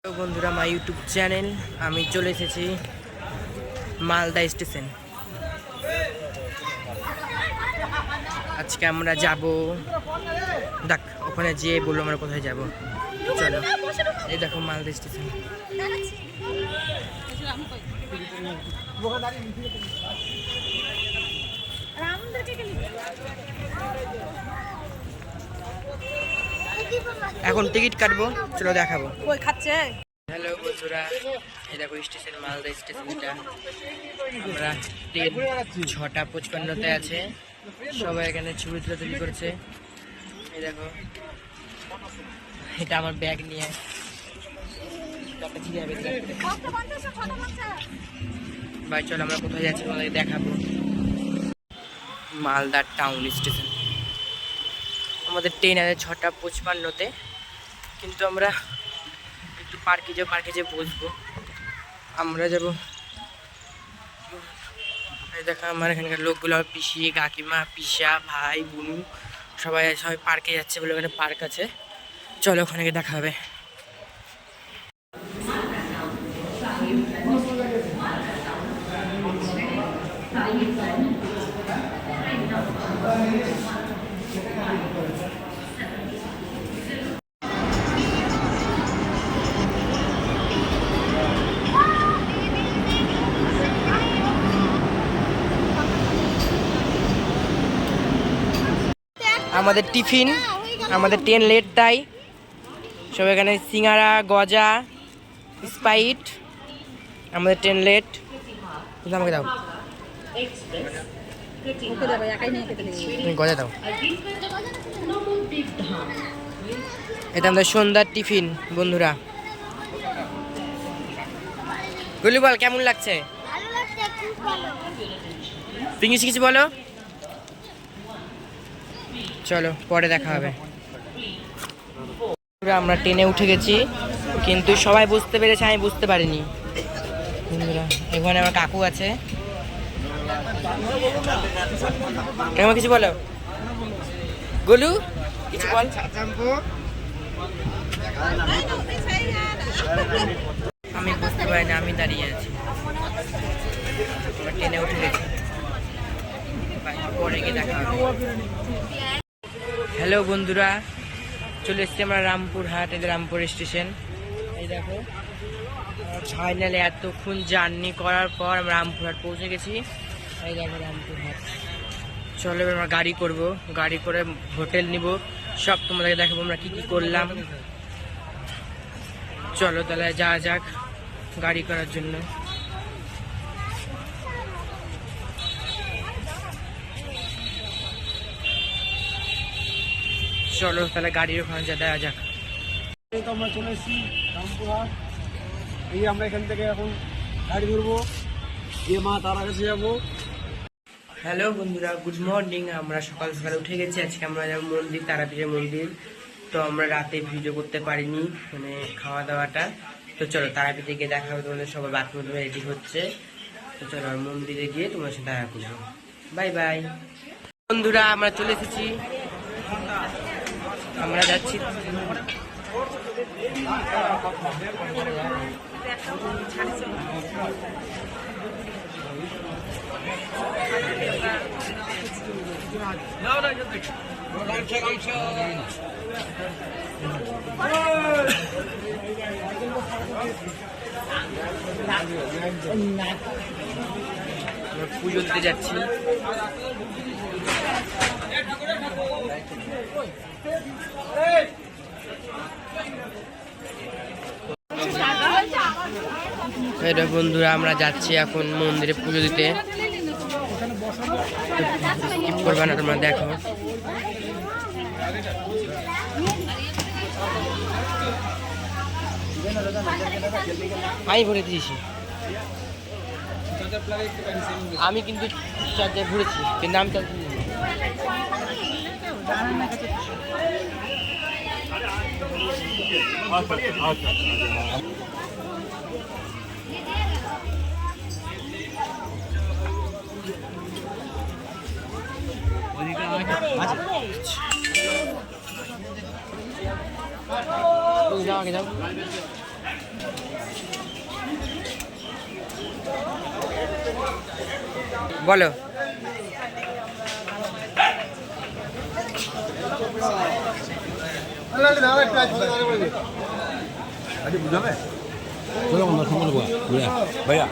Hello বন্ধুরা, আমার YouTube channel. আমি চলে এসেছি মালদা স্টেশন। আজকে আমরা যাব, দেখ ওখানে যেয়ে বললো আমরা কোথায় যাব। চলো, এই দেখো মালদা স্টেশন। এখন টিকিট কাটবো, চলো দেখাবো। হ্যালো বন্ধুরা, এই দেখো স্টেশন, মালদা স্টেশন। এটা আমরা ট্রেন 6:55-তে আছে। সবাই এখানে ছবি তুলি করছে। এই দেখো, এটা আমার ব্যাগ নিয়ে ভাই। চলো আমরা কোথায় যাচ্ছি তোমাদেরকে দেখাবো। Malda town station. আমাদের ট্রেন আছে 6:55-তে, কিন্তু আমরা একটু পার্কে যে বসবো। আমরা যাব, দেখো আমার এখানকার লোকগুলো, পিসি, কাকিমা, পিসা, ভাই, বুনু সবাই পার্কে যাচ্ছে বলে, ওখানে পার্ক আছে। চলো ওখানে গিয়ে দেখা হবে। আমাদের টিফিন, আমাদের ট্রেন লেট, তাই সব এখানে সিঙ্গারা, গজা, স্প্রাইট। আমাদের ট্রেন লেট। আমাকে দাও গজা দাও। এটা আমাদের সন্ধ্যার টিফিন বন্ধুরা। গুলি বল, কেমন লাগছে? ইংলিশ কিছু বলো। চলো পরে দেখা হবে। আমরা ট্রেনে উঠে গেছি, কিন্তু সবাই বুঝতে পেরেছে, আমি বুঝতে পারিনি বন্ধুরা। এখানে আমার কাকু আছে। কেমন কিছু বলো গোলু, কিছু বল। আমি বুঝতে পারিনি, আমি দাঁড়িয়ে আছি। আমরা ট্রেনে উঠে গেছি, পরে গিয়ে দেখা হবে। হ্যালো বন্ধুরা, চলে এসছি আমরা রামপুরহাট। এই রামপুর স্টেশন। এই দেখো, ফাইনালি এতক্ষণ জার্নি করার পর আমরা রামপুরহাট পৌঁছে গেছি। এই দেখো রামপুরহাট। চলো আমরা গাড়ি করব, গাড়ি করে হোটেল নিব, সব তোমাদেরকে দেখাবো আমরা কি কি করলাম। চলো তাহলে যাওয়া যাক গাড়ি করার জন্য। চলো তাহলে গাড়ির ওখানে যাওয়া যাক। এই তো আমরা চলে এসেছি রামপুরহাট। এই আমরা এখান থেকে এখন গাড়ি ধরবো, দিয়ে মা তারা কাছে যাবো। হ্যালো বন্ধুরা, গুড মর্নিং। আমরা সকাল সকালে উঠে গেছি। আজকে আমরা যাবো মন্দির, তারাপীঠের মন্দির। তো আমরা রাতে ভিডিও করতে পারিনি, মানে খাওয়া দাওয়াটা। তো চলো তারাপীঠে গিয়ে দেখা হবে তোমাদের। সবাই বাথরুম রেডি হচ্ছে। তো চলো মন্দিরে গিয়ে তোমার সাথে দেখা করবো। বাই বাই বন্ধুরা, আমরা চলে এসেছি। আমরা যাচ্ছি পুজো দিতে যাচ্ছি। এটা বন্ধুরা, আমরা যাচ্ছি এখন মন্দিরে পুজো দিতে। স্কিপ করবে না তোমরা, দেখো। আমি ভরে দিয়েছি, আমি কিন্তু চার্জার ভরেছি, কিন্তু আমি চার্জার নিই। যাও আগে যাও। বলো। বুঝাবে চলো আমরা সময় ভাইয়া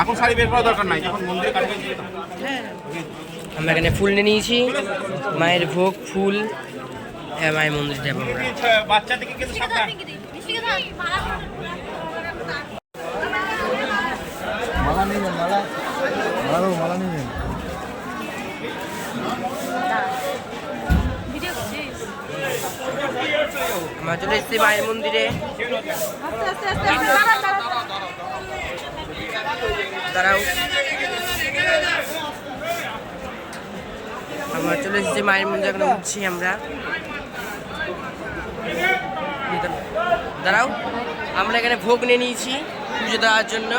এখন শাড়ি বের করার দরকার নাই, এখন মন্দিরে কাটবে। আমরা এখানে ফুল নিয়ে নিয়েছি, মায়ের ভোগ ফুল, মায়ের মন্দির যাবো আমরা। বাচ্চা থেকে কিন্তু সাবধান। মালা নেবেন, মালা নেবেন। আমরা চলে এসেছি মায়ের মন্দিরে। দাঁড়াও, আমরা চলে এসেছি মায়ের মন্দিরে, এখন উঠছি আমরা। দাঁড়াও, আমরা এখানে ভোগ নিয়ে নিয়েছি পুজো দেওয়ার জন্য।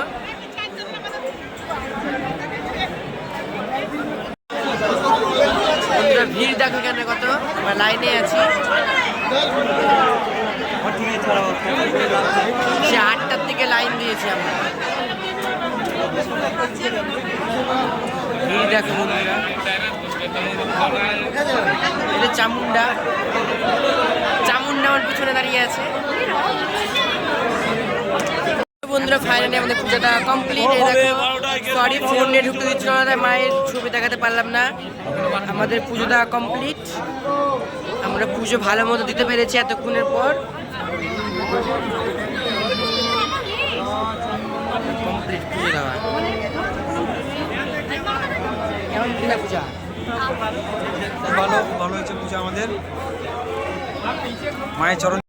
বন্ধুরা ভিড় দেখো কেন কত, আমরা লাইনে আছি। সে 8টার থেকে লাইন দিয়েছি আমরা। ভিড় দেখো বন্ধুরা, এটা চামুন্ডা আমার পিছনে দাঁড়িয়ে আছে। বন্ধুরা ফাইনালি আমাদের পুজোটা কমপ্লিট। সরি, ফোন নিয়ে ঢুকতে দিচ্ছিল না, মায়ের ছবি দেখাতে পারলাম না। আমাদের পুজোটা কমপ্লিট, আমরা পুজো ভালো মতো দিতে পেরেছি এতক্ষণের পর। কমপ্লিট পুজো দেওয়া। কেমন কিনা পূজা? ভালো ভালো হয়েছে পূজা আমাদের। মায়ের চরণ